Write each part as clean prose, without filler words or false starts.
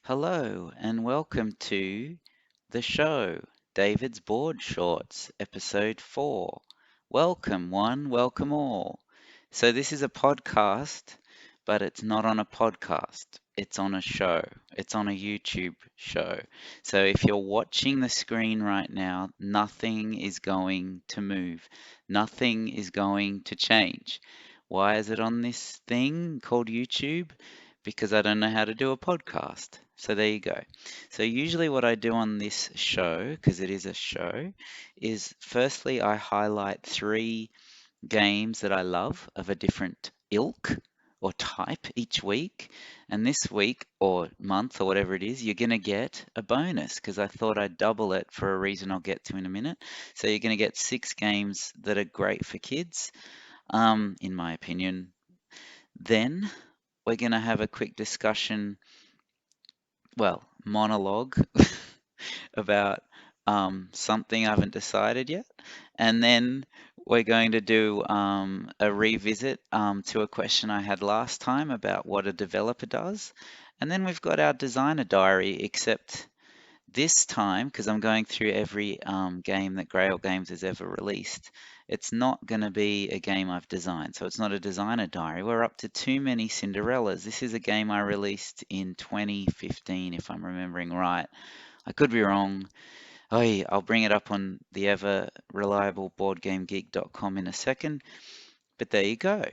Hello and welcome to the show, David's Board Shorts, episode 4. Welcome one, welcome all. So this is a podcast, but it's not on a podcast. It's on a show. It's on a YouTube show. So if you're watching the screen right now, nothing is going to move. Nothing is going to change. Why is it on this thing called YouTube? Because I don't know how to do a podcast. So there you go. So usually what I do on this show, because it is a show, is firstly I highlight 3 games that I love of a different ilk or type each week. And this week or month or whatever it is, you're going to get a bonus because I thought I'd double it for a reason I'll get to in a minute. So you're going to get 6 games that are great for kids, in my opinion. Then we're going to have a quick discussion, monologue about something I haven't decided yet. And then we're going to do a revisit to a question I had last time about what a developer does. And then we've got our designer diary, except this time, because I'm going through every game that Grail Games has ever released, it's not going to be a game I've designed. So it's not a designer diary. We're up to Too Many Cinderellas. This is a game I released in 2015, if I'm remembering right. I could be wrong. Oh, yeah, I'll bring it up on the ever reliable boardgamegeek.com in a second. But there you go.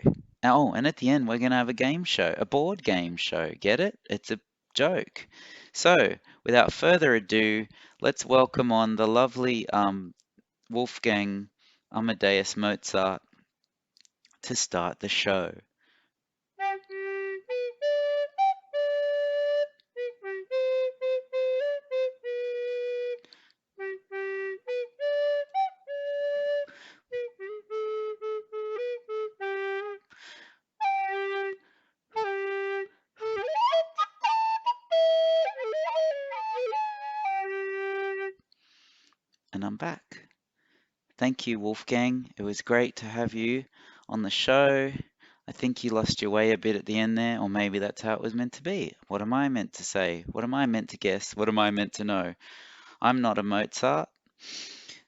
Oh, and at the end, we're going to have a game show, a board game show. Get it? It's a joke. So, without further ado, let's welcome on the lovely Wolfgang Amadeus Mozart to start the show. And I'm back. Thank you, Wolfgang. It was great to have you on the show. I think you lost your way a bit at the end there, or maybe that's how it was meant to be. What am I meant to say? What am I meant to guess? What am I meant to know? I'm not a Mozart.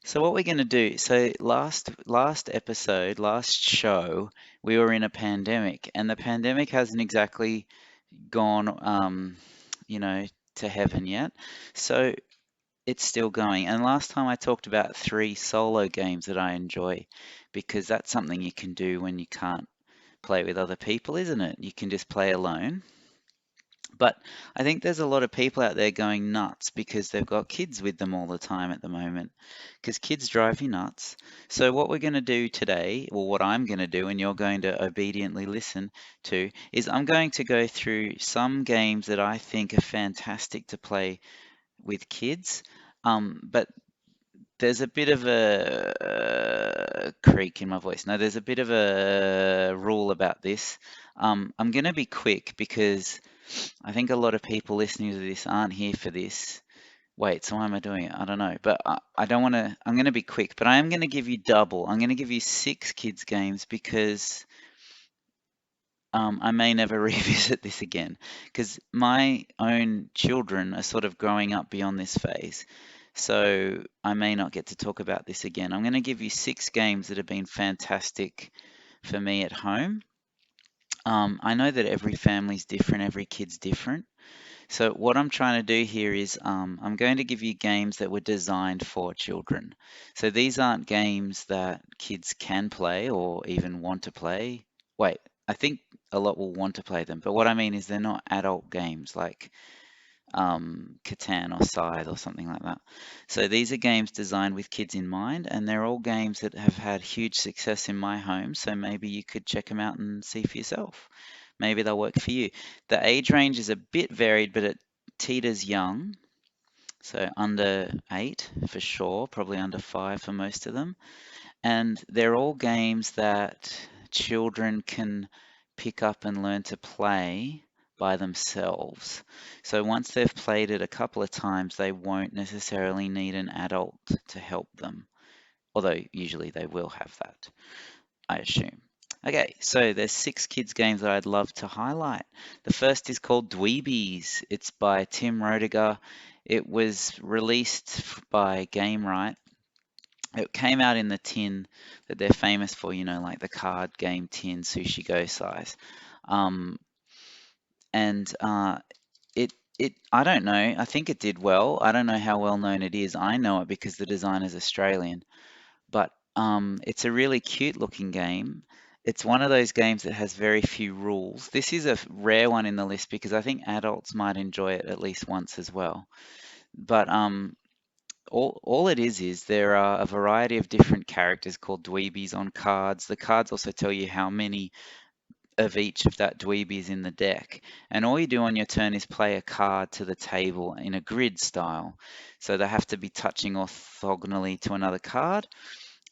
So what we're going to do, so last episode, last show, we were in a pandemic, and the pandemic hasn't exactly gone, you know, to heaven yet. So it's still going. And last time I talked about 3 solo games that I enjoy because that's something you can do when you can't play with other people, isn't it? You can just play alone. But I think there's a lot of people out there going nuts because they've got kids with them all the time at the moment because kids drive you nuts. So what we're going to do today, or what I'm going to do and you're going to obediently listen to, is I'm going to go through some games that I think are fantastic to play with kids. But there's a bit of a creak in my voice. No, there's a bit of a rule about this. I'm going to be quick because I think a lot of people listening to this aren't here for this. Wait, so why am I doing it? I don't know. But I don't want to, I'm going to be quick, but I am going to give you double. I'm going to give you 6 kids games because I may never revisit this again because my own children are sort of growing up beyond this phase. So I may not get to talk about this again. I'm going to give you 6 games that have been fantastic for me at home. I know that every family's different, every kid's different. So what I'm trying to do here is I'm going to give you games that were designed for children. So these aren't games that kids can play or even want to play. Wait, I think a lot will want to play them, but what I mean is they're not adult games like Catan or Scythe or something like that. So these are games designed with kids in mind, and they're all games that have had huge success in my home. So maybe you could check them out and see for yourself. Maybe they'll work for you. The age range is a bit varied, but it teeters young. So under 8 for sure, probably under 5 for most of them. And they're all games that children can pick up and learn to play by themselves. So once they've played it a couple of times, they won't necessarily need an adult to help them, although usually they will have that, I assume. Okay, so there's six kids games that I'd love to highlight. The first is called Dweebies. It's by Tim Roediger. It was released by Game Right. It came out in the tin that they're famous for, like the card game tin, Sushi Go size. Um, and I don't know. I think it did well. I don't know how well known it is. I know it because the designer's Australian, but it's a really cute looking game. It's one of those games that has very few rules. This is a rare one in the list because I think adults might enjoy it at least once as well. But all it is there are a variety of different characters called dweebies on cards. The cards also tell you how many of each of that dweeby is in the deck. And all you do on your turn is play a card to the table in a grid style. So they have to be touching orthogonally to another card.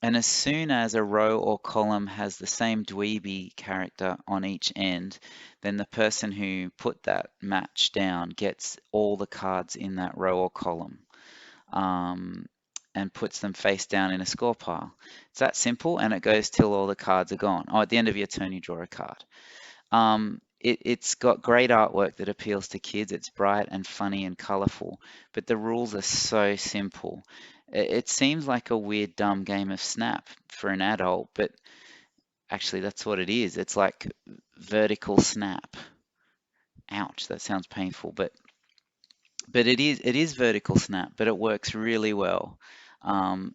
And as soon as a row or column has the same dweeby character on each end, then the person who put that match down gets all the cards in that row or column, um, and puts them face down in a score pile. It's that simple, and it goes till all the cards are gone. Oh, at the end of your turn, you draw a card. It's got great artwork that appeals to kids. It's bright and funny and colorful, but the rules are so simple. It seems like a weird, dumb game of Snap for an adult, but actually, that's what it is. It's like vertical snap. Ouch, that sounds painful, but it is vertical snap, but it works really well.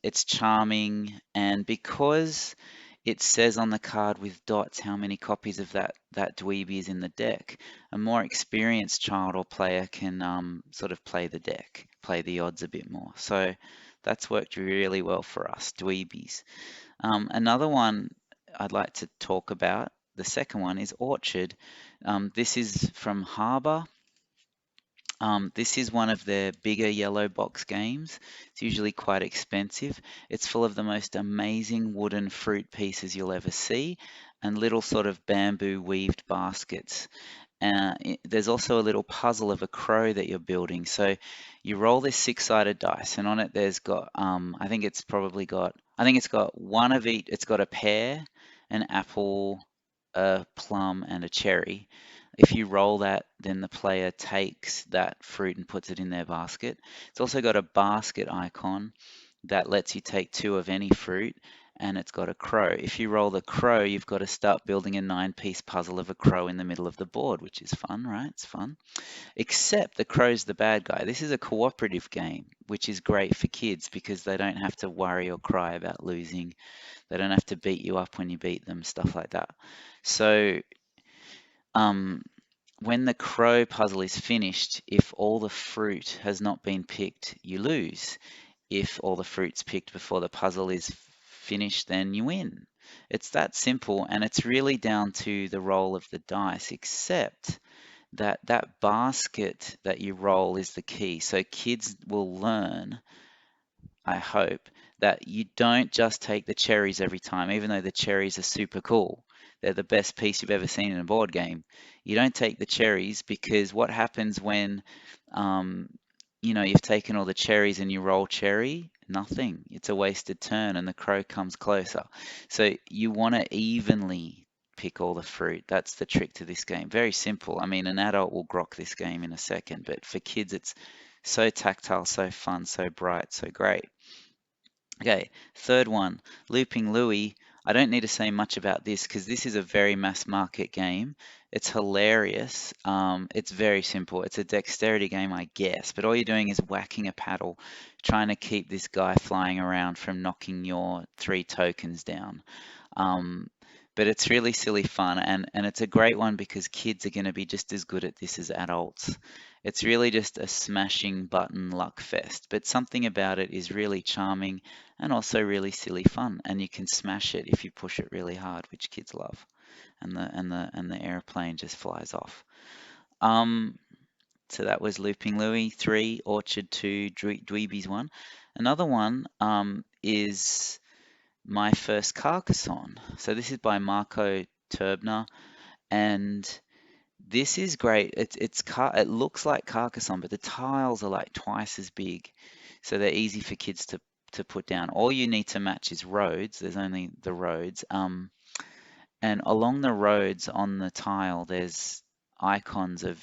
It's charming, and because it says on the card with dots how many copies of that dweeby is in the deck, a more experienced child or player can sort of play the deck, play the odds a bit more. So that's worked really well for us, dweebies. Another one I'd like to talk about, the second one is Orchard. This is from Harbour. This is one of their bigger yellow box games. It's usually quite expensive. It's full of the most amazing wooden fruit pieces you'll ever see and little sort of bamboo weaved baskets. There's also a little puzzle of a crow that you're building. So you roll this six-sided dice, and on it there's got, I think it's got one of each. It's got a pear, an apple, a plum, and a cherry. If you roll that, then the player takes that fruit and puts it in their basket. It's also got a basket icon that lets you take two of any fruit, and it's got a crow. If you roll the crow, you've got to start building a nine-piece puzzle of a crow in the middle of the board, which is fun, right? It's fun. Except the crow's the bad guy. This is a cooperative game, which is great for kids because they don't have to worry or cry about losing. They don't have to beat you up when you beat them, stuff like that. So, um, when the crow puzzle is finished, if all the fruit has not been picked, you lose. If all the fruit's picked before the puzzle is finished, then you win. It's that simple, and it's really down to the roll of the dice, except that basket that you roll is the key. So kids will learn, I hope, that you don't just take the cherries every time, even though the cherries are super cool. They're the best piece you've ever seen in a board game. You don't take the cherries because what happens when, um, you've taken all the cherries and you roll cherry? Nothing. It's a wasted turn and the crow comes closer. So you want to evenly pick all the fruit. That's the trick to this game. Very simple. I mean, an adult will grok this game in a second, but for kids, it's so tactile, so fun, so bright, so great. Okay, third one, Looping Louie. I don't need to say much about this because this is a very mass market game. It's hilarious. It's very simple. It's a dexterity game, I guess, but all you're doing is whacking a paddle, trying to keep this guy flying around from knocking your three tokens down. Um, but it's really silly fun, and it's a great one because kids are going to be just as good at this as adults. It's really just a smashing button luck fest, but something about it is really charming and also really silly fun, and you can smash it if you push it really hard, which kids love, and the airplane just flies off. Um, so that was Looping Louie 3, Orchard 2, Dweebies 1. Another one is My First Carcassonne. So this is by Marco Turbner, and this is great. It looks like Carcassonne, but the tiles are like twice as big, so they're easy for kids to put down. All you need to match is roads. There's only the roads. And along the roads on the tile, there's icons of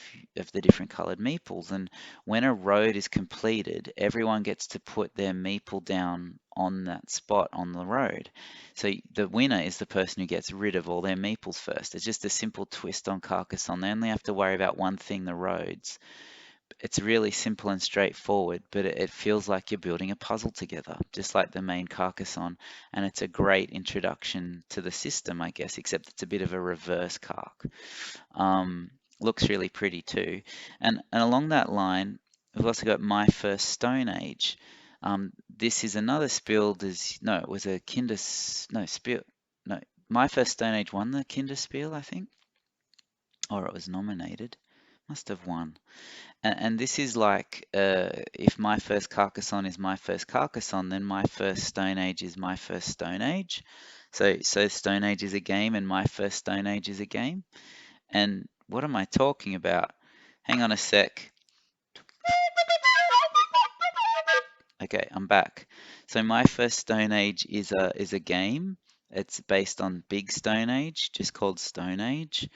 the different colored meeples. And when a road is completed, everyone gets to put their meeple down on that spot on the road. So the winner is the person who gets rid of all their meeples first. It's just a simple twist on Carcassonne. They only have to worry about one thing, the roads. It's really simple and straightforward, but it feels like you're building a puzzle together, just like the main Carcassonne. And it's a great introduction to the system, I guess, except it's a bit of a reverse Carc. Um, Looks really pretty too. And along that line, we've also got My First Stone Age. This is another Spiel des, no, it was a no, Spiel, no, My First Stone Age won the Kinderspiel, I think, or it was nominated. Must have won. And this is like, if My First Carcassonne is My First Carcassonne, then My First Stone Age is My First Stone Age. So Stone Age is a game, and My First Stone Age is a game. And what am I talking about? Hang on a sec. Okay, I'm back. So My First Stone Age is a game. It's based on Big Stone Age, just called Stone Age.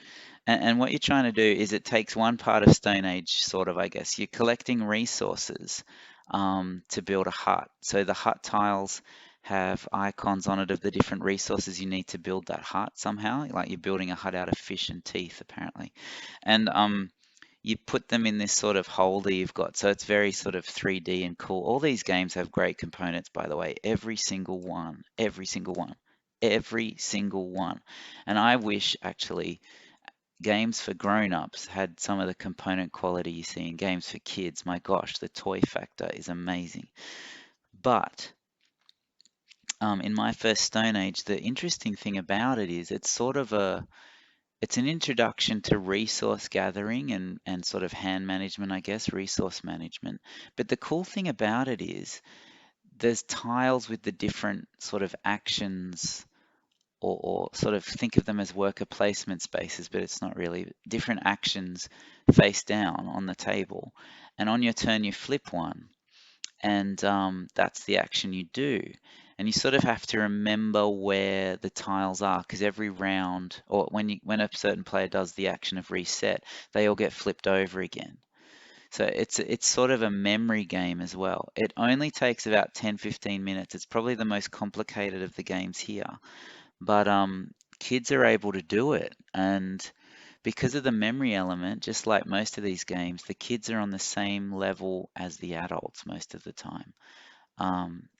And what you're trying to do is it takes one part of Stone Age, sort of, I guess. You're collecting resources to build a hut. So the hut tiles have icons on it of the different resources you need to build that hut somehow. Like you're building a hut out of fish and teeth, apparently. And you put them in this sort of holder you've got. So it's very sort of 3D and cool. All these games have great components, by the way. Every single one, every single one, every single one. And I wish actually games for grown-ups had some of the component quality you see in games for kids. My gosh, the toy factor is amazing. But in My First Stone Age, the interesting thing about it is it's an introduction to resource gathering and sort of hand management, I guess, resource management. But the cool thing about it is there's tiles with the different sort of actions or sort of think of them as worker placement spaces, but it's not really different actions face down on the table. And on your turn, you flip one, and that's the action you do. And you sort of have to remember where the tiles are because every round, or when a certain player does the action of reset, they all get flipped over again. So it's sort of a memory game as well. It only takes about 10-15 minutes. It's probably the most complicated of the games here, but kids are able to do it, and because of the memory element, just like most of these games, the kids are on the same level as the adults most of the time.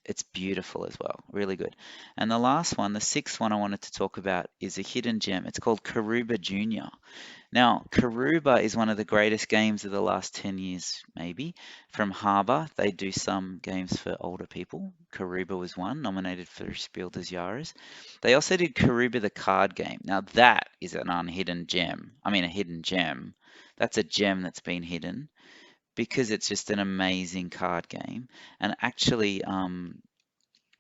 It's beautiful as well, really good. And the last one, the sixth one I wanted to talk about is a hidden gem. It's called Karuba Junior. Now, Karuba is one of the greatest games of the last 10 years, maybe. From Harbour, they do some games for older people. Karuba was one, nominated for Spiel des Jahres. They also did Karuba the card game. Now, that is an unhidden gem. I mean, a hidden gem. That's a gem that's been hidden because it's just an amazing card game. And actually,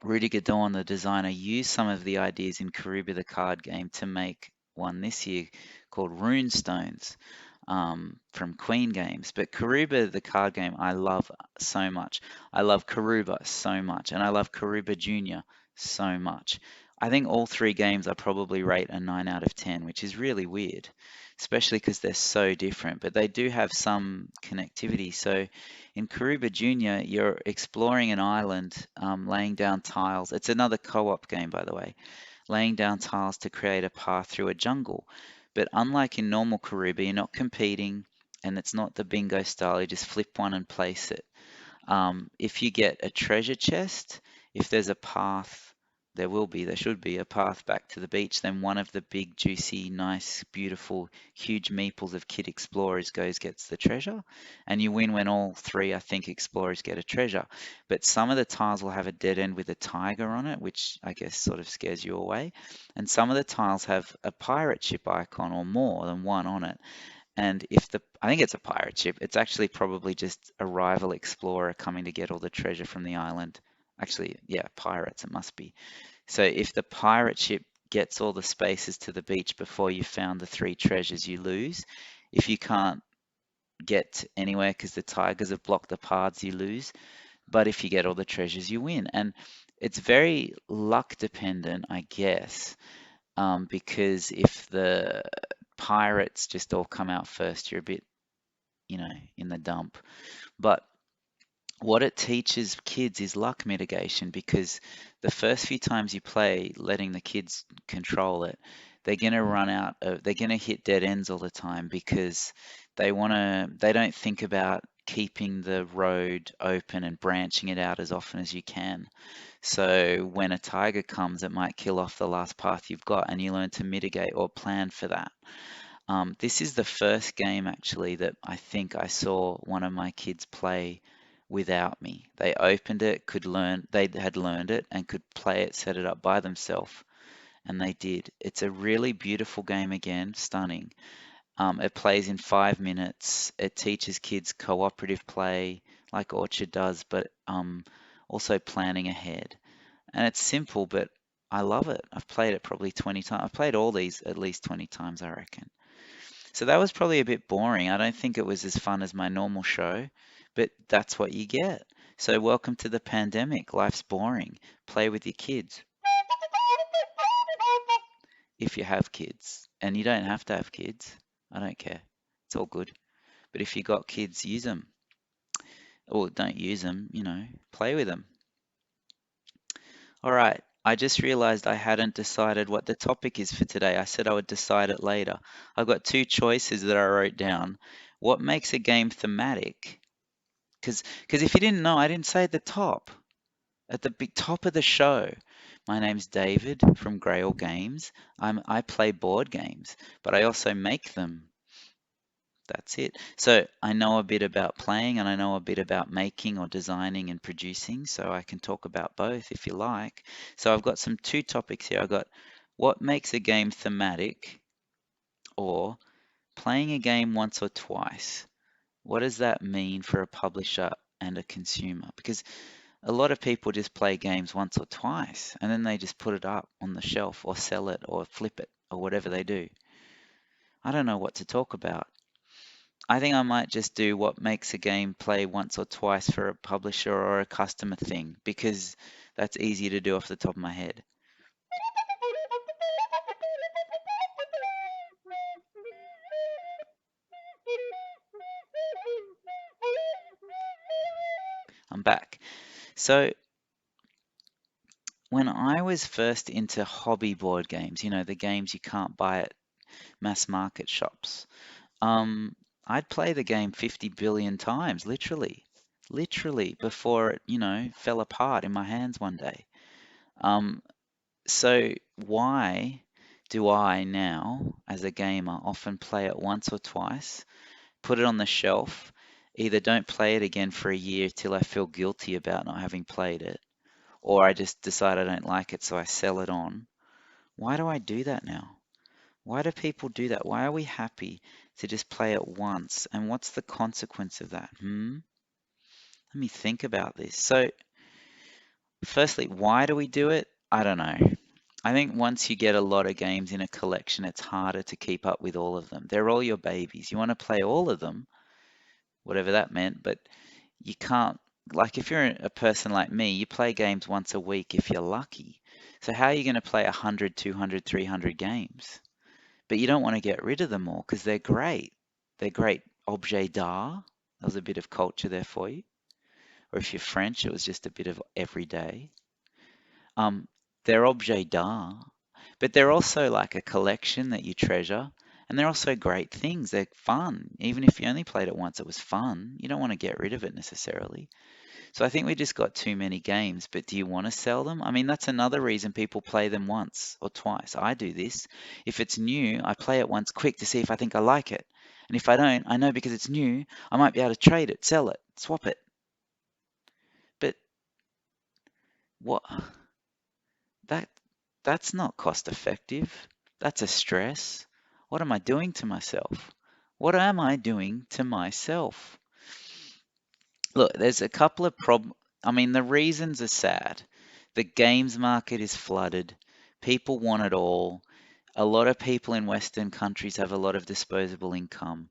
Rudiger Dawn, the designer, used some of the ideas in Karuba the card game to make one this year called Runestones from Queen Games. But Karuba the card game, I love so much. I love Karuba so much, and I love Karuba Junior so much. I think all three games I probably rate a 9 out of 10, which is really weird, especially because they're so different, but they do have some connectivity. So in Karuba Junior, you're exploring an island, laying down tiles. It's another co-op game, by the way, laying down tiles to create a path through a jungle. But unlike in normal Karuba, you're not competing, and it's not the bingo style. You just flip one and place it. If you get a treasure chest, if there's a path, there should be a path back to the beach, then one of the big, juicy, nice, beautiful, huge meeples of Kid Explorers gets the treasure. And you win when all three, I think, explorers get a treasure. But some of the tiles will have a dead end with a tiger on it, which I guess sort of scares you away. And some of the tiles have a pirate ship icon or more than one on it. And I think it's a pirate ship, it's actually probably just a rival explorer coming to get all the treasure from the island. Actually, yeah, pirates, it must be. So if the pirate ship gets all the spaces to the beach before you found the three treasures, you lose. If you can't get anywhere because the tigers have blocked the paths, you lose. But if you get all the treasures, you win. And it's very luck dependent, I guess. because if the pirates just all come out first, you're a bit, in the dump. But what it teaches kids is luck mitigation because the first few times you play, letting the kids control it, they're gonna hit dead ends all the time because they don't think about keeping the road open and branching it out as often as you can. So when a tiger comes, it might kill off the last path you've got, and you learn to mitigate or plan for that. This is the first game actually that I think I saw one of my kids play without me. They opened it, they had learned it and could play it, set it up by themselves, and they did. It's a really beautiful game again, stunning. It plays in 5 minutes. It teaches kids cooperative play like Orchard does, but also planning ahead. And it's simple, but I love it. I've played it probably 20 times. I've played all these at least 20 times, I reckon. So that was probably a bit boring. I don't think it was as fun as my normal show, but that's what you get. So welcome to the pandemic. Life's boring. Play with your kids if you have kids. And you don't have to have kids. I don't care. It's all good. But if you got kids, use them. Or don't use them, play with them. All right. I just realized I hadn't decided what the topic is for today. I said I would decide it later. I've got two choices that I wrote down. What makes a game thematic? Because if you didn't know, I didn't say at the top, at the big top of the show. My name's David from Grail Games. I play board games, but I also make them. That's it. So I know a bit about playing and I know a bit about making or designing and producing, so I can talk about both if you like. So I've got some two topics here. I've got what makes a game thematic or playing a game once or twice. What does that mean for a publisher and a consumer? Because a lot of people just play games once or twice and then they just put it up on the shelf or sell it or flip it or whatever they do. I don't know what to talk about. I think I might just do what makes a game play once or twice for a publisher or a customer thing because that's easy to do off the top of my head. I'm back. So, when I was first into hobby board games, the games you can't buy at mass market shops, I'd play the game 50 billion times, literally, before it, fell apart in my hands one day. Um, so why do I now, as a gamer, often play it once or twice, put it on the shelf, either don't play it again for a year till I feel guilty about not having played it, or I just decide I don't like it, so I sell it on. Why do I do that now? Why do people do that? Why are we happy to just play it once? And what's the consequence of that? Let me think about this. So, firstly, why do we do it? I don't know. I think once you get a lot of games in a collection, it's harder to keep up with all of them. They're all your babies. You want to play all of them, whatever that meant, but you can't. Like if you're a person like me, you play games once a week if you're lucky. So how are you going to play 100, 200, 300 games? But you don't want to get rid of them all because they're great. They're great objet d'art. That was a bit of culture there for you. Or if you're French, it was just a bit of everyday. Um, they're objet d'art, but they're also like a collection that you treasure. And they're also great things. They're fun. Even if you only played it once, it was fun. You don't want to get rid of it necessarily. So I think we just got too many games, but do you want to sell them? I mean, that's another reason people play them once or twice. I do this. If it's new, I play it once quick to see if I think I like it. And if I don't, I know because it's new, I might be able to trade it, sell it, swap it. But what that that's not cost effective. That's a stress. What am I doing to myself? What am I doing to myself? Look, there's a couple of I mean, the reasons are sad. The games market is flooded. People want it all. A lot of people in Western countries have a lot of disposable income.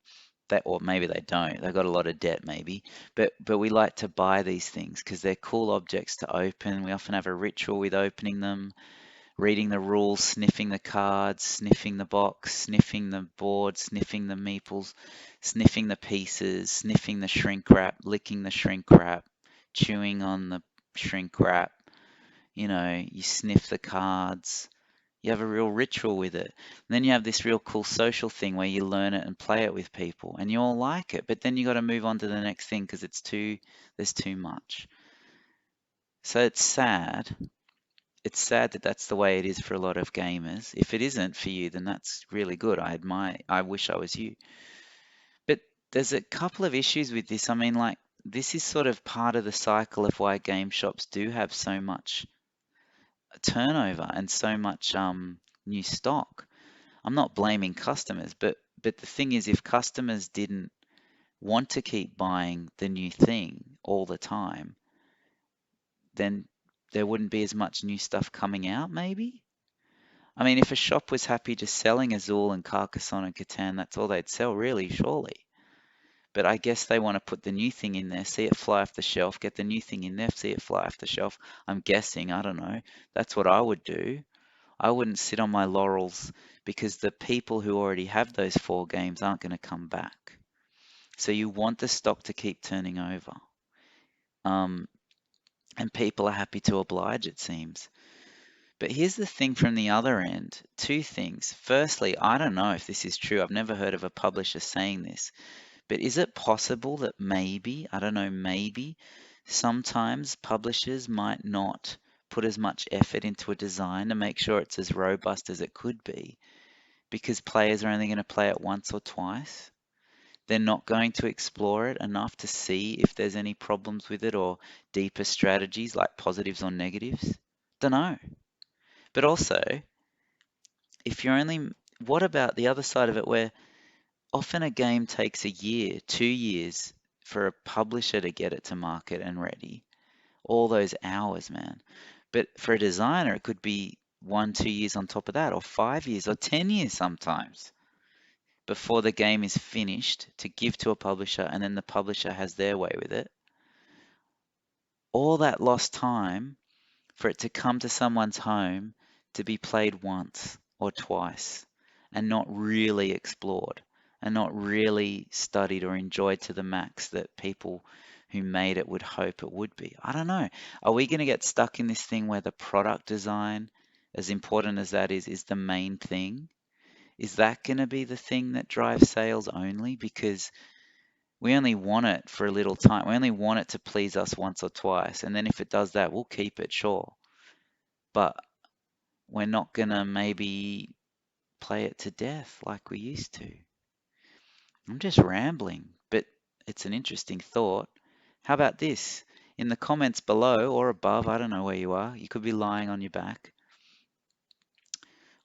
Or maybe they don't. They've got a lot of debt, maybe. But we like to buy these things because they're cool objects to open. We often have a ritual with opening them. reading the rules, sniffing the cards, sniffing the box, sniffing the board, sniffing the meeples, sniffing the pieces, sniffing the shrink wrap, licking the shrink wrap, chewing on the shrink wrap. You sniff the cards. You have a real ritual with it. And then you have this real cool social thing where you learn it and play it with people and you all like it. But then you got to move on to the next thing because there's too much. So it's sad. It's sad that that's the way it is for a lot of gamers. If it isn't for you, then that's really good. I wish I was you. But there's a couple of issues with this. I mean, like, this is sort of part of the cycle of why game shops do have so much turnover and so much new stock. I'm not blaming customers, but the thing is, if customers didn't want to keep buying the new thing all the time, then there wouldn't be as much new stuff coming out, maybe. I mean, if a shop was happy just selling Azul and Carcassonne and Catan, that's all they'd sell, really, surely. But I guess they want to put the new thing in there, see it fly off the shelf, get the new thing in there, see it fly off the shelf. I'm guessing, I don't know. That's what I would do. I wouldn't sit on my laurels because the people who already have those 4 games aren't going to come back. So you want the stock to keep turning over. Um, and people are happy to oblige, it seems. But here's the thing from the other end, 2 things. Firstly, I don't know if this is true. I've never heard of a publisher saying this, but is it possible that maybe, I don't know, maybe sometimes publishers might not put as much effort into a design to make sure it's as robust as it could be because players are only going to play it once or twice? They're not going to explore it enough to see if there's any problems with it or deeper strategies like positives or negatives. Don't know. But also, if you're only, what about the other side of it where often a game takes a year, 2 years for a publisher to get it to market and ready? All those hours, man. But for a designer, it could be 1, 2 years on top of that, or 5 years, or 10 years sometimes before the game is finished to give to a publisher and then the publisher has their way with it. All that lost time for it to come to someone's home to be played once or twice and not really explored and not really studied or enjoyed to the max that people who made it would hope it would be. I don't know. Are we going to get stuck in this thing where the product design, as important as that is the main thing? Is that going to be the thing that drives sales only? Because we only want it for a little time. We only want it to please us once or twice. And then if it does that, we'll keep it, sure. But we're not going to maybe play it to death like we used to. I'm just rambling, but it's an interesting thought. How about this? In the comments below or above, I don't know where you are. You could be lying on your back.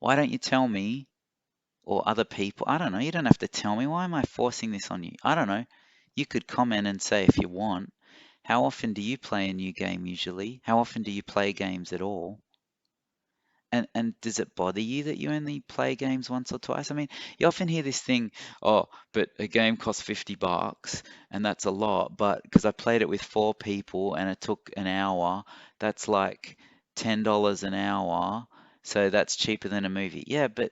Why don't you tell me or other people? I don't know. You don't have to tell me. Why am I forcing this on you? I don't know. You could comment and say if you want. How often do you play a new game usually? How often do you play games at all? And does it bother you that you only play games once or twice? I mean, you often hear this thing, oh, but a game costs $50 and that's a lot, but because I played it with 4 people and it took an hour, that's like $10 an hour, so that's cheaper than a movie. Yeah, but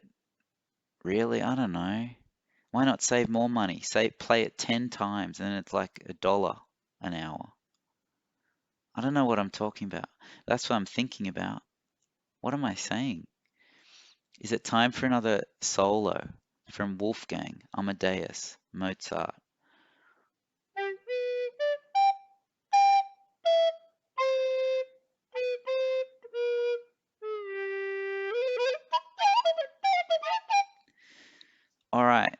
really, I don't know. Why not save more money? Say play it 10 times and it's like $1 an hour. I don't know what I'm talking about. That's what I'm thinking about. What am I saying? Is it time for another solo from Wolfgang, Amadeus, Mozart? All right,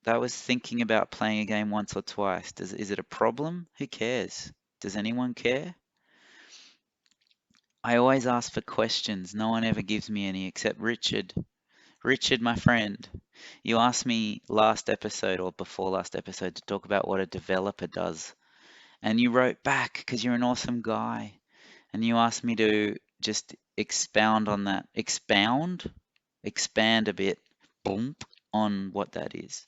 that was thinking about playing a game once or twice. Is it a problem? Who cares? Does anyone care? I always ask for questions. No one ever gives me any except Richard. Richard, my friend, you asked me last episode or before last episode to talk about what a developer does. And you wrote back because you're an awesome guy. And you asked me to just expound on that. Expand a bit, boom, on what that is.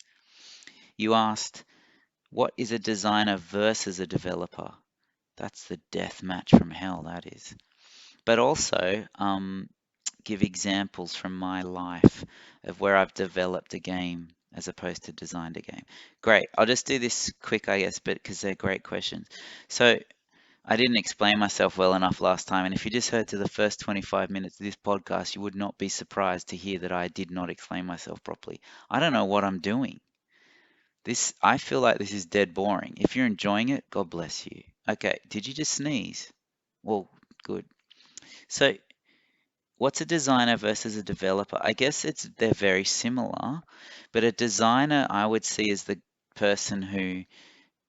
You asked, what is a designer versus a developer? That's the death match from hell, that is. But also, give examples from my life of where I've developed a game as opposed to designed a game. Great. I'll just do this quick, I guess, but because they're great questions. So I didn't explain myself well enough last time, and if you just heard to the first 25 minutes of this podcast, you would not be surprised to hear that I did not explain myself properly. I don't know what I'm doing. I feel like this is dead boring. If you're enjoying it, God bless you. Okay, did you just sneeze? Well, good. So, what's a designer versus a developer? I guess they're very similar, but a designer I would see as the person who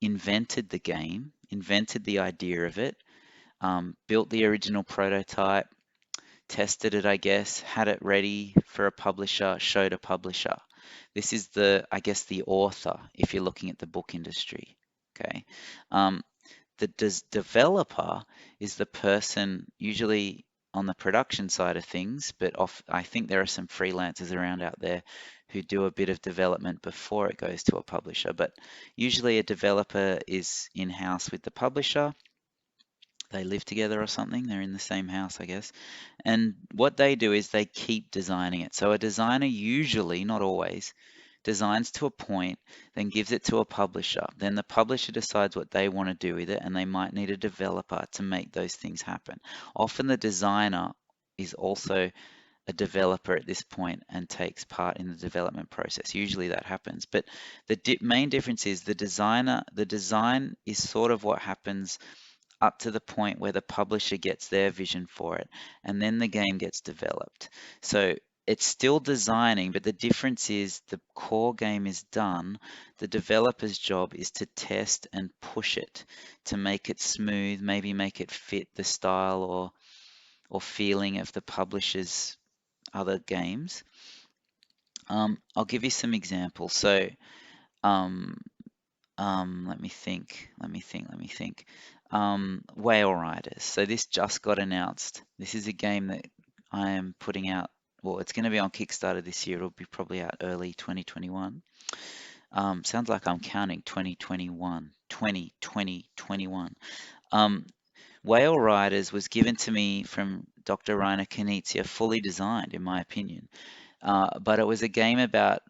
invented the game, invented the idea of it, built the original prototype, tested it, I guess, had it ready for a publisher, showed a publisher. This is I guess, the author, if you're looking at the book industry. Okay. Um, the developer is the person usually on the production side of things, but I think there are some freelancers around out there who do a bit of development before it goes to a publisher. But usually a developer is in-house with the publisher. They live together or something. They're in the same house, I guess. And what they do is they keep designing it. So a designer usually, not always, designs to a point, then gives it to a publisher. Then the publisher decides what they want to do with it, and they might need a developer to make those things happen. Often the designer is also a developer at this point and takes part in the development process. Usually that happens. But the main difference is the design is sort of what happens up to the point where the publisher gets their vision for it, and then the game gets developed. So it's still designing, but the difference is the core game is done. The developer's job is to test and push it to make it smooth, maybe make it fit the style or feeling of the publisher's other games. I'll give you some examples. So um, let me think. Whale Riders. So this just got announced. This is a game that I am putting out. Well, it's going to be on Kickstarter this year. It'll be probably out early 2021. Sounds like I'm counting 2021, 2021. Whale Riders was given to me from Dr. Rainer Knizia, fully designed, in my opinion. But it was a game about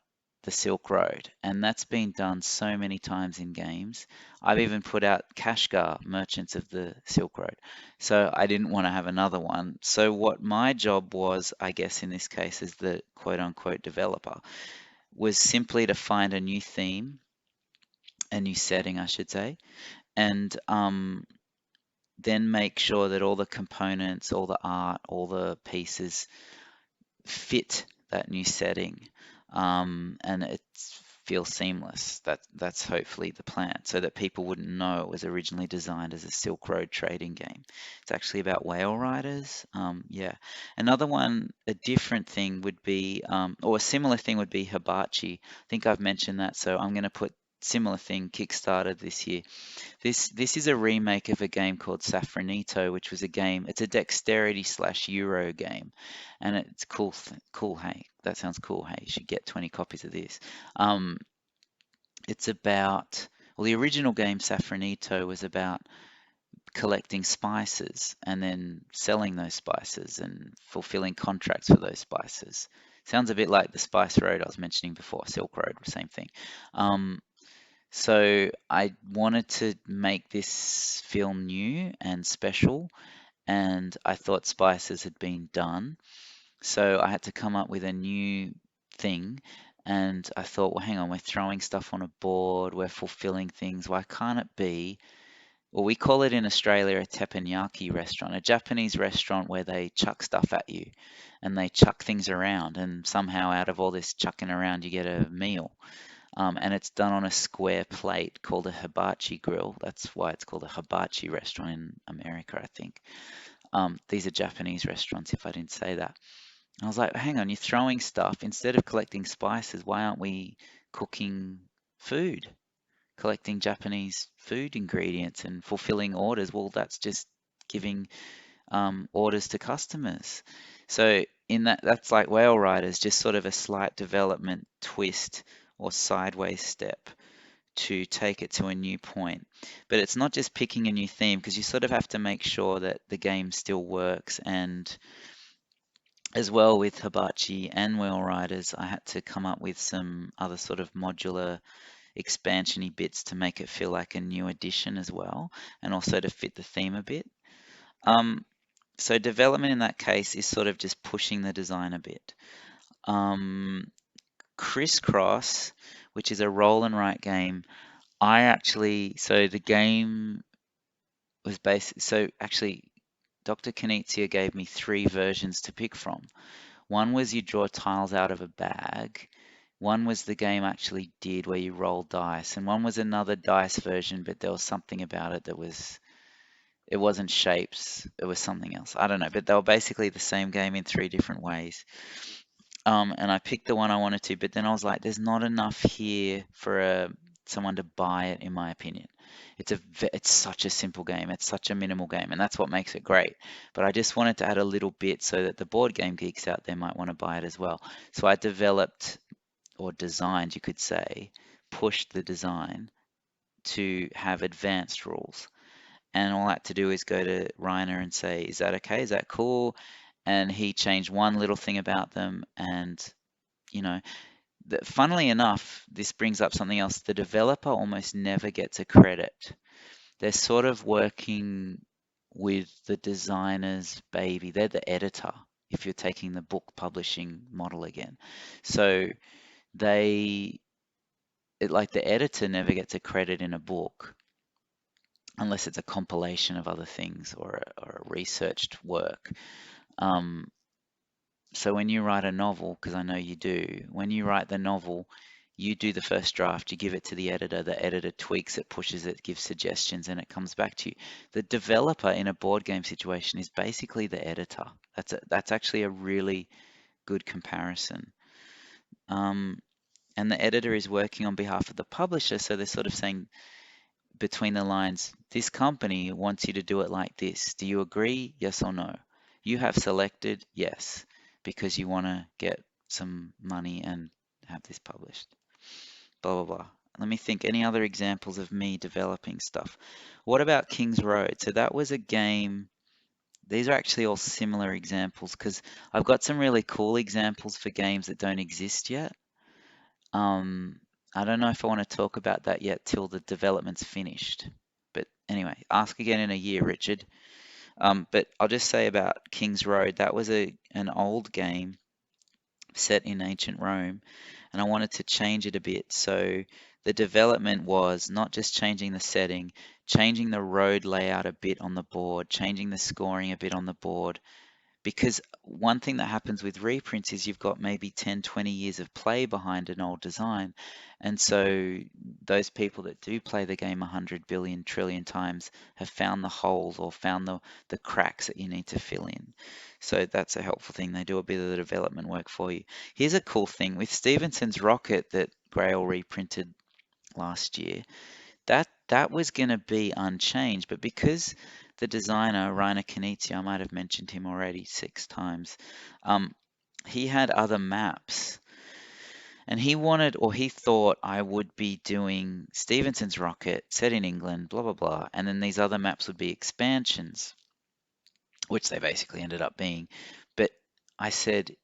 the Silk Road, and that's been done so many times in games. I've even put out Kashgar, Merchants of the Silk Road, so I didn't want to have another one. So what my job was, I guess in this case, as the quote-unquote developer, was simply to find a new theme, a new setting, I should say, and then make sure that all the components, all the art, all the pieces fit that new setting, and it feels seamless. That's hopefully the plan, so that people wouldn't know it was originally designed as a Silk Road trading game. It's actually about whale riders. Yeah. Another one, a different thing would be, or a similar thing would be Hibachi. I think I've mentioned that, so I'm going to put similar thing Kickstarter this year. This is a remake of a game called Safranito, which was a game. It's a dexterity slash Euro game, and it's cool. Cool. Hey, that sounds cool. Hey, you should get 20 copies of this. It's about, well, the original game Safranito was about collecting spices and then selling those spices and fulfilling contracts for those spices. Sounds a bit like the Spice Road I was mentioning before, Silk Road, same thing. So I wanted to make this film new and special, and I thought spices had been done. So I had to come up with a new thing, and I thought, well, hang on, we're throwing stuff on a board, we're fulfilling things. Why can't it be? Well, we call it in Australia a teppanyaki restaurant, a Japanese restaurant where they chuck stuff at you and they chuck things around, and somehow out of all this chucking around, you get a meal. And it's done on a square plate called a hibachi grill. That's why it's called a hibachi restaurant in America, I think. These are Japanese restaurants, if I didn't say that. And I was like, hang on, you're throwing stuff. Instead of collecting spices, why aren't we cooking food? Collecting Japanese food ingredients and fulfilling orders? Well, that's just giving orders to customers. So in that's like Whale Riders, just sort of a slight development twist or sideways step to take it to a new point. But it's not just picking a new theme, because you sort of have to make sure that the game still works and As well with Hibachi and Wheel Riders, I had to come up with some other sort of modular expansiony bits to make it feel like a new edition as well, and also to fit the theme a bit. Um, so development in that case is sort of just pushing the design a bit. Um, Crisscross, which is a roll and write game, so the game was based, so actually Dr. Knizia gave me three versions to pick from. One was you draw tiles out of a bag. One was the game actually did where you roll dice, and one was another dice version, but there was something about it that was it wasn't shapes, it was something else. I don't know, but they were basically the same game in three different ways. And I picked the one I wanted to, but then I was like, there's not enough here for someone to buy it, in my opinion. It's such a simple game, it's such a minimal game, and that's what makes it great. But I just wanted to add a little bit so that the board game geeks out there might want to buy it as well. So I developed or designed, you could say, pushed the design to have advanced rules. And all I had to do is go to Reiner and say, is that okay? Is that cool? And he changed one little thing about them. And, you know, funnily enough, this brings up something else. The developer almost never gets a credit. They're sort of working with the designer's baby. They're the editor, if you're taking the book publishing model again. So they, like the editor never gets a credit in a book unless it's a compilation of other things or a researched work. Um, so when you write a novel, because I know you do, when you write the novel, you do the first draft, you give it to the editor tweaks it, pushes it, gives suggestions, and it comes back to you. The developer in a board game situation is basically the editor. That's actually a really good comparison. Um, and the editor is working on behalf of the publisher, so they're sort of saying between the lines, this company wants you to do it like this. Do you agree? Yes or no? You have selected yes, because you want to get some money and have this published. Blah, blah, blah. Let me think. Any other examples of me developing stuff? What about King's Road? So that was a game. These are actually all similar examples because I've got some really cool examples for games that don't exist yet. Um, I don't know if I want to talk about that yet till the development's finished. But anyway, ask again in a year, Richard. But I'll just say about King's Road, that was an old game set in ancient Rome, and I wanted to change it a bit. So the development was not just changing the setting, changing the road layout a bit on the board, changing the scoring a bit on the board, because one thing that happens with reprints is you've got maybe 10, 20 years of play behind an old design. And so those people that do play the game 100 billion trillion times have found the holes or found the cracks that you need to fill in. So that's a helpful thing. They do a bit of the development work for you. Here's a cool thing with Stevenson's Rocket that Grail reprinted last year. That was going to be unchanged, but because the designer Rainer Knizia, I might have mentioned him already 6 times, he had other maps, and he wanted or he thought I would be doing Stevenson's Rocket set in England, blah blah blah, and then these other maps would be expansions, which they basically ended up being. But I said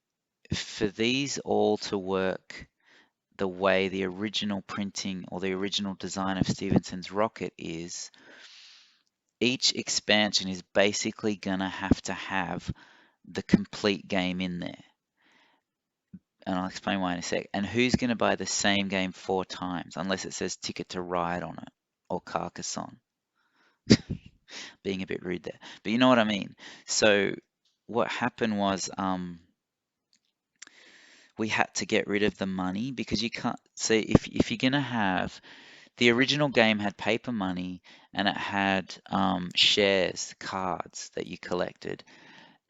for these all to work the way the original printing or the original design of Stevenson's Rocket is, each expansion is basically going to have the complete game in there. And I'll explain why in a sec. And who's going to buy the same game 4 times unless it says Ticket to Ride on it or Carcassonne? Being a bit rude there, but you know what I mean. So what happened was we had to get rid of the money because you can't see if you're going to have the original game had paper money and it had shares, cards that you collected.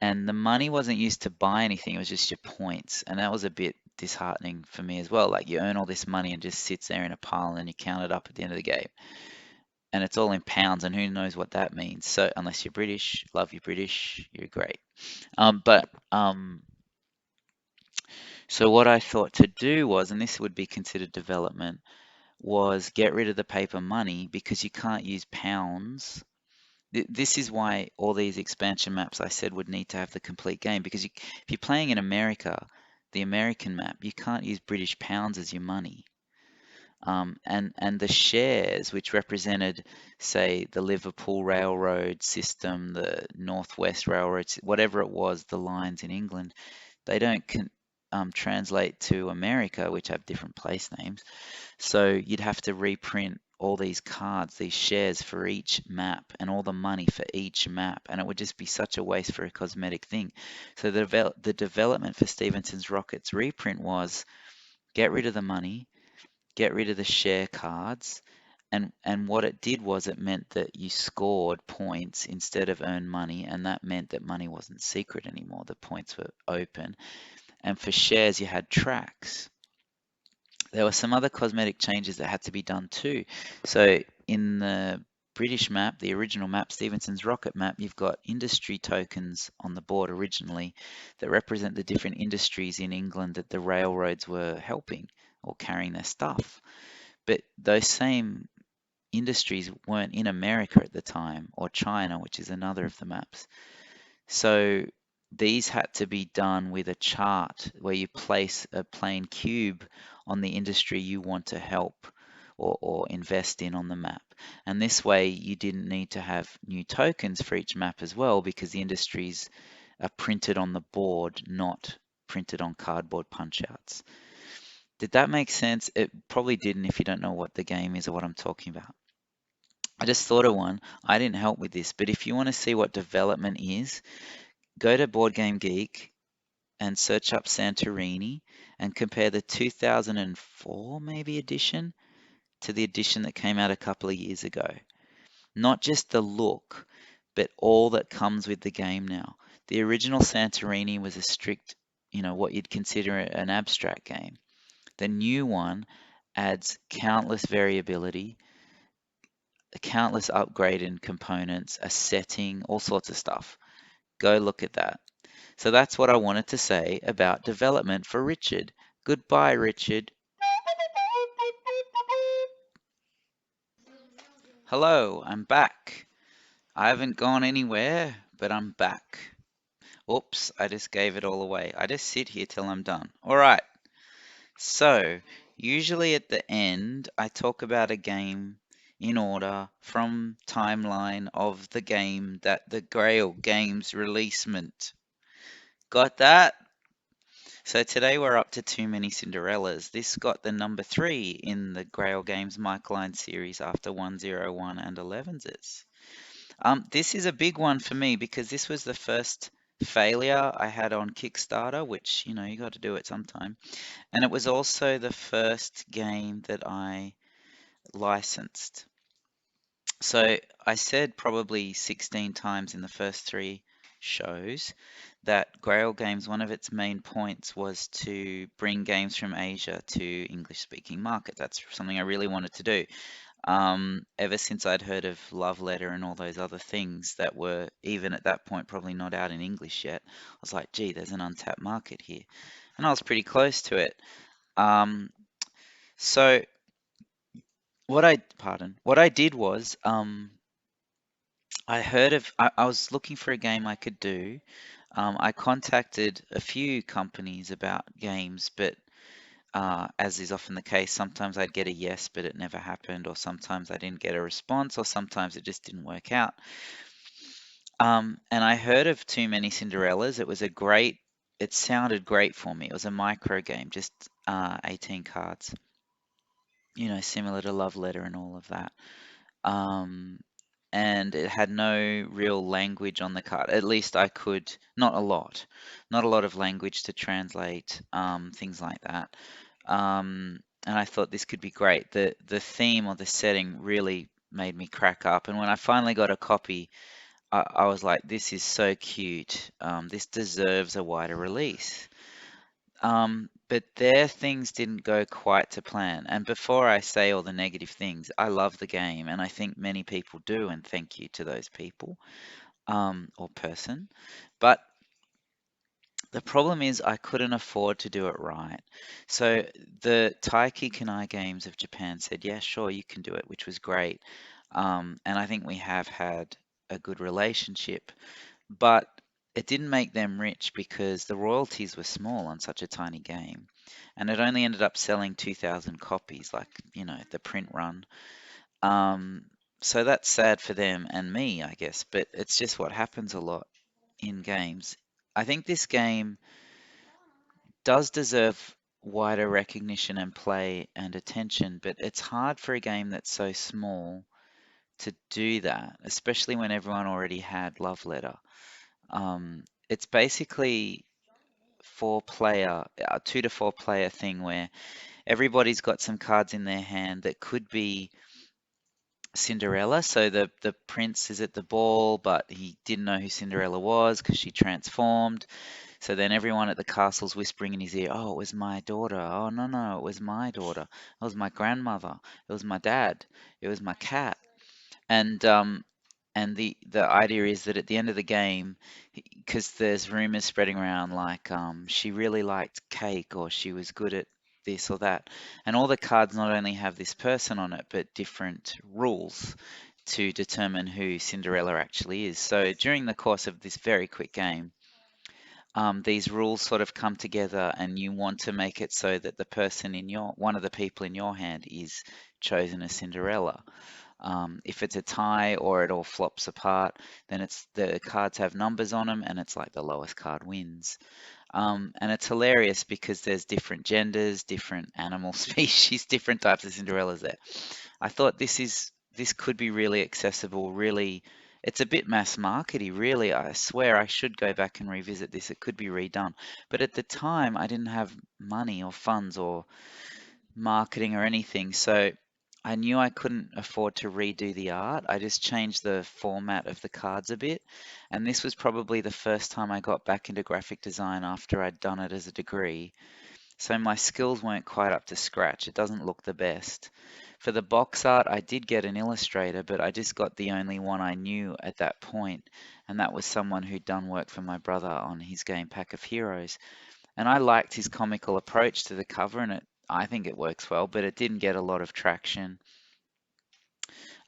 And the money wasn't used to buy anything, it was just your points. And that was a bit disheartening for me as well. Like you earn all this money and just sits there in a pile and you count it up at the end of the game. And it's all in pounds, and who knows what that means. So unless you're British, love you British, you're great. But so what I thought to do was, and this would be considered development, was get rid of the paper money because you can't use pounds This is why all these expansion maps I said would need to have the complete game, because if you're playing in America, the American map, you can't use British pounds as your money. And the shares, which represented, say, the Liverpool Railroad system, the Northwest Railroad, whatever it was, the lines in England, they don't translate to America, which have different place names. So you'd have to reprint all these cards, these shares for each map, and all the money for each map, and it would just be such a waste for a cosmetic thing. So the development for Stevenson's Rockets reprint was get rid of the money, get rid of the share cards, and what it did was it meant that you scored points instead of earned money, and that meant that money wasn't secret anymore. The points were open. And for shares, you had tracks. There were some other cosmetic changes that had to be done too. So in the British map, the original map, Stevenson's rocket map, you've got industry tokens on the board originally that represent the different industries in England that the railroads were helping or carrying their stuff. But those same industries weren't in America at the time, or China, which is another of the maps. So these had to be done with a chart where you place a plain cube on the industry you want to help or invest in on the map. And this way you didn't need to have new tokens for each map as well, because the industries are printed on the board, not printed on cardboard punch-outs. Did that make sense? It probably didn't if you don't know what the game is or what I'm talking about. I just thought of one. I didn't help with this, but if you want to see what development is, go to Board Game Geek and search up Santorini and compare the 2004 maybe edition to the edition that came out a couple of years ago. Not just the look, but all that comes with the game now. The original Santorini was a strict, what you'd consider an abstract game. The new one adds countless variability, countless upgraded components, a setting, all sorts of stuff. Go look at that. So that's what I wanted to say about development for Richard. Goodbye, Richard. Hello, I'm back. I haven't gone anywhere, but I'm back. Oops, I just gave it all away. I just sit here till I'm done. All right. So, usually at the end, I talk about a game in order from timeline of the game that the Grail games releasement. Got that? So today we're up to Too Many Cinderellas. This got the number 3 in the Grail Games Mike series after 101 and 11s. This is a big one for me because this was the first failure I had on Kickstarter, which, you got to do it sometime. And it was also the first game that I licensed. So I said probably 16 times in the first 3 shows that Grail Games, one of its main points was to bring games from Asia to English-speaking markets. That's something I really wanted to do. Ever since I'd heard of Love Letter and all those other things that were, even at that point, probably not out in English yet, I was like, gee, there's an untapped market here. And I was pretty close to it. So what I did was, I was looking for a game I could do. I contacted a few companies about games, but as is often the case, sometimes I'd get a yes, but it never happened, or sometimes I didn't get a response, or sometimes it just didn't work out. And I heard of Too Many Cinderellas. It sounded great for me. It was a micro game, just 18 cards, similar to Love Letter and all of that. Um, and it had no real language on the card. At least I could, not a lot of language to translate, things like that. And I thought this could be great. The theme or the setting really made me crack up. And when I finally got a copy, I was like, this is so cute. This deserves a wider release. But their things didn't go quite to plan. And before I say all the negative things, I love the game, and I think many people do, and thank you to those people, or person. But the problem is I couldn't afford to do it right. So the Taiki Kanai Games of Japan said, yeah, sure, you can do it, which was great. And I think we have had a good relationship. But it didn't make them rich because the royalties were small on such a tiny game. And it only ended up selling 2,000 copies, like, the print run. Um, so that's sad for them and me, I guess, but it's just what happens a lot in games. I think this game does deserve wider recognition and play and attention, but it's hard for a game that's so small to do that, especially when everyone already had Love Letter. It's basically four player, a 2 to 4 player thing where everybody's got some cards in their hand that could be Cinderella. So the prince is at the ball, but he didn't know who Cinderella was because she transformed. So then everyone at the castle's whispering in his ear, "Oh, it was my daughter. Oh, no, no, it was my daughter. It was my grandmother. It was my dad. It was my cat." And the idea is that at the end of the game, because there's rumors spreading around like she really liked cake or she was good at this or that, and all the cards not only have this person on it but different rules to determine who Cinderella actually is. So during the course of this very quick game, these rules sort of come together, and you want to make it so that the person in your one of the people in your hand is chosen as Cinderella. If it's a tie or it all flops apart, then it's the cards have numbers on them, and it's like the lowest card wins. And it's hilarious because there's different genders, different animal species, different types of Cinderellas there. I thought this could be really accessible, really. It's a bit mass markety, really. I swear I should go back and revisit this. It could be redone. But at the time, I didn't have money or funds or marketing or anything, so I knew I couldn't afford to redo the art. I just changed the format of the cards a bit, and this was probably the first time I got back into graphic design after I'd done it as a degree. So my skills weren't quite up to scratch. It doesn't look the best. For the box art, I did get an illustrator, but I just got the only one I knew at that point, and that was someone who'd done work for my brother on his game Pack of Heroes. And I liked his comical approach to the cover, and I think it works well, but it didn't get a lot of traction.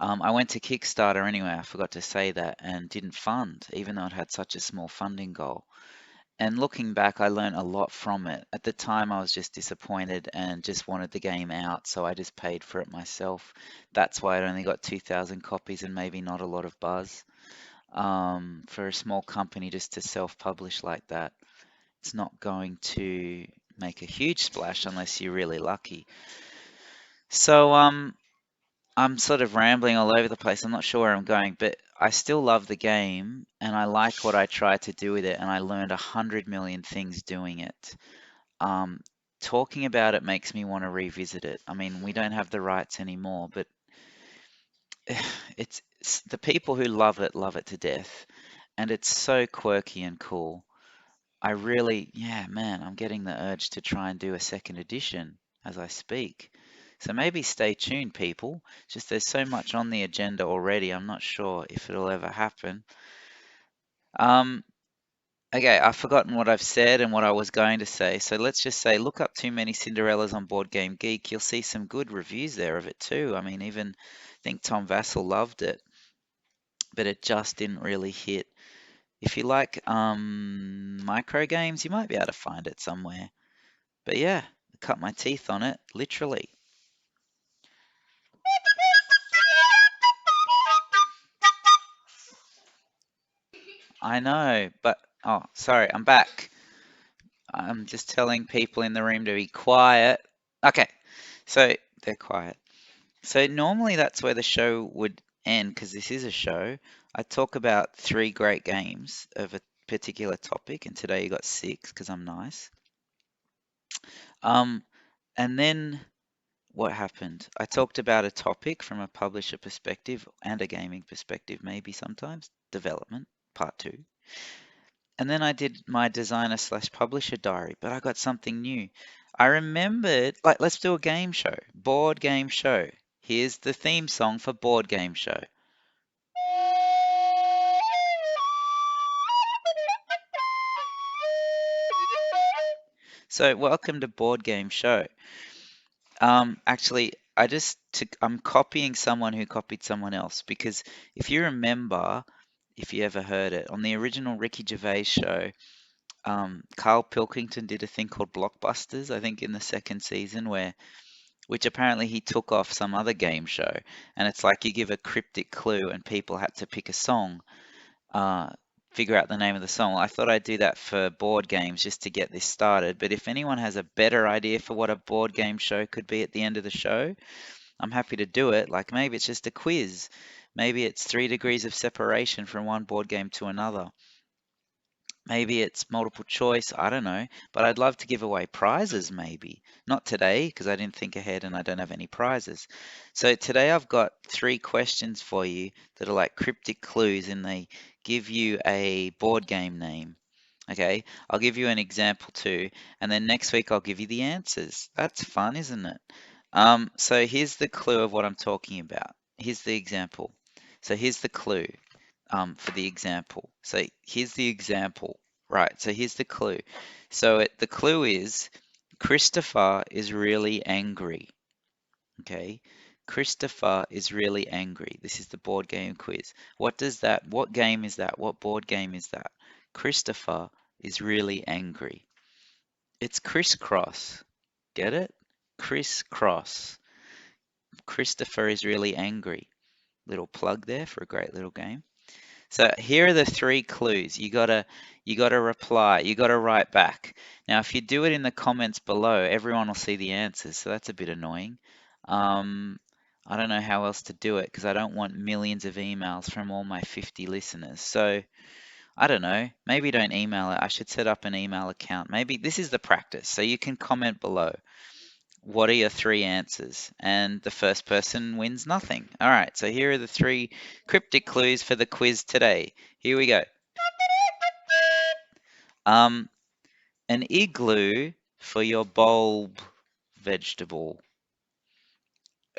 I went to Kickstarter anyway, I forgot to say that, and didn't fund, even though it had such a small funding goal. And looking back, I learned a lot from it. At the time, I was just disappointed and just wanted the game out, so I just paid for it myself. That's why it only got 2,000 copies and maybe not a lot of buzz. For a small company just to self-publish like that, it's not going to make a huge splash unless you're really lucky. So I'm sort of rambling all over the place. I'm not sure where I'm going, but I still love the game and I like what I tried to do with it, and I learned 100 million things doing it. Um, Talking about it makes me want to revisit it. I mean, we don't have the rights anymore, but it's the people who love it to death, and it's so quirky and cool. I really, yeah, man, I'm getting the urge to try and do a second edition as I speak. So maybe stay tuned, people. Just there's so much on the agenda already. I'm not sure if it'll ever happen. Um, okay, I've forgotten what I've said and what I was going to say. So let's just say look up Too Many Cinderellas on Board Game Geek. You'll see some good reviews there of it too. I mean, even I think Tom Vassell loved it, but it just didn't really hit. If you like micro games, you might be able to find it somewhere. But yeah, I cut my teeth on it, literally. I know, but oh, sorry, I'm back. I'm just telling people in the room to be quiet. Okay, so they're quiet. So normally that's where the show would end because this is a show. I talk about 3 great games of a particular topic, and today you got 6 because I'm nice. Um, and then what happened? I talked about a topic from a publisher perspective and a gaming perspective, maybe sometimes, development, part 2. And then I did my designer slash publisher diary, but I got something new. I remembered, like, let's do a game show, board game show. Here's the theme song for board game show. So, welcome to board game show. Actually, I'm copying someone who copied someone else because if you remember, if you ever heard it. On the original Ricky Gervais show, Carl Pilkington did a thing called Blockbusters, I think in the second season, which apparently he took off some other game show. And it's like you give a cryptic clue and people had to pick a song, uh, figure out the name of the song. I thought I'd do that for board games just to get this started. But if anyone has a better idea for what a board game show could be at the end of the show, I'm happy to do it. Like maybe it's just a quiz. Maybe it's 3 degrees of separation from one board game to another. Maybe it's multiple choice, I don't know. But I'd love to give away prizes, maybe. Not today, because I didn't think ahead and I don't have any prizes. So today I've got 3 questions for you that are like cryptic clues and they give you a board game name. Okay, I'll give you an example too, and then next week I'll give you the answers. That's fun, isn't it? So here's the clue of what I'm talking about. Here's the example. So here's the clue for the example. So here's the example. Right, so here's the clue. So the clue is Christopher is really angry. Okay, Christopher is really angry. This is the board game quiz. What game is that? What board game is that? Christopher is really angry. It's crisscross. Get it? Crisscross. Christopher is really angry. Little plug there for a great little game. So here are the 3 clues. You gotta reply. You gotta write back. Now, if you do it in the comments below, everyone will see the answers. So that's a bit annoying. Um, I don't know how else to do it because I don't want millions of emails from all my 50 listeners. So I don't know. Maybe don't email it. I should set up an email account. Maybe this is the practice. So you can comment below. What are your 3 answers? And the first person wins nothing. All right, so here are the 3 cryptic clues for the quiz today. Here we go. Um, an igloo for your bulb vegetable.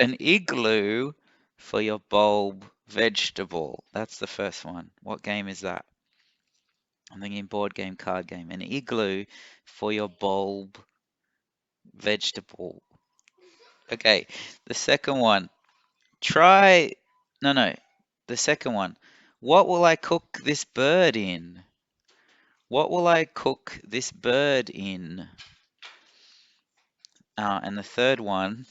An igloo for your bulb vegetable. That's the first one. What game is that? I'm thinking board game, card game. An igloo for your bulb vegetable. Okay, the second one. Try, no, no, the second one. What will I cook this bird in? What will I cook this bird in? And the third one,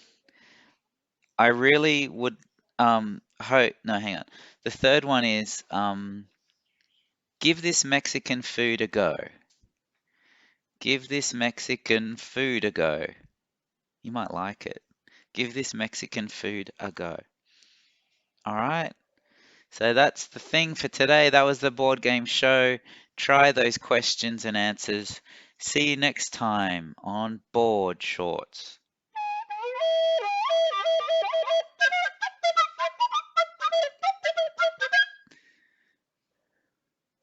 I really would hope, no, hang on. The third one is give this Mexican food a go. Give this Mexican food a go. You might like it. Give this Mexican food a go. All right. So that's the thing for today. That was the board game show. Try those questions and answers. See you next time on Board Shorts.